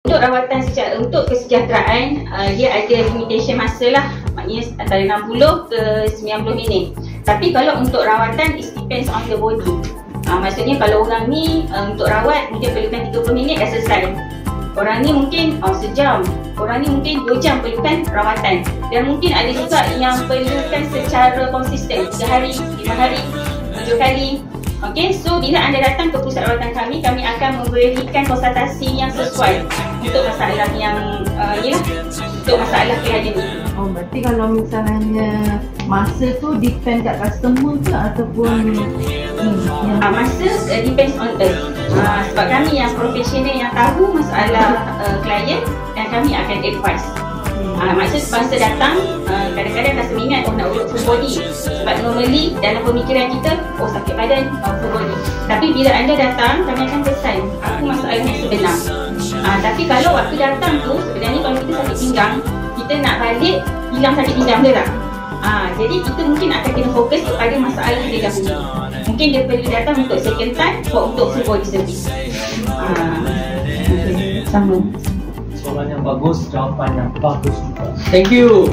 Untuk rawatan untuk kesejahteraan, dia ada limitation masa lah, maknanya antara 60 ke 90 minit. Tapi kalau untuk rawatan, it depends on the body. Maksudnya kalau orang ni untuk rawat mungkin perlukan 30 minit dah selesai. Orang ni mungkin sejam, orang ni mungkin 2 jam perlukan rawatan. Dan mungkin ada juga yang perlukan secara konsisten, 3 hari, 5 hari, 7 kali. Okey, so bila anda datang ke pusat rawatan kami akan memberikan konsultasi yang sesuai untuk masalah yang untuk masalah kelahiran ni. Oh, berarti kalau misalnya masa tu depend kat customer ke ataupun masa depends on us. Sebab kami yang profesional yang tahu masalah klien dan kami akan advise. Maksud masa datang kadang-kadang rasa minat nak urut full body. Sebab normally dalam pemikiran kita sakit badan full body. Tapi bila anda datang kami akan pesan apa masalahnya sebenar. Tapi kalau waktu datang tu sebenarnya kalau kita sakit pinggang, kita nak balik hilang sakit pinggang dia tak? Jadi kita mungkin akan kena fokus kepada masalah dia dahulu. Mungkin dia perlu datang untuk second time untuk full body service. Sama. Soalan yang bagus, jawapan yang bagus juga. Thank you.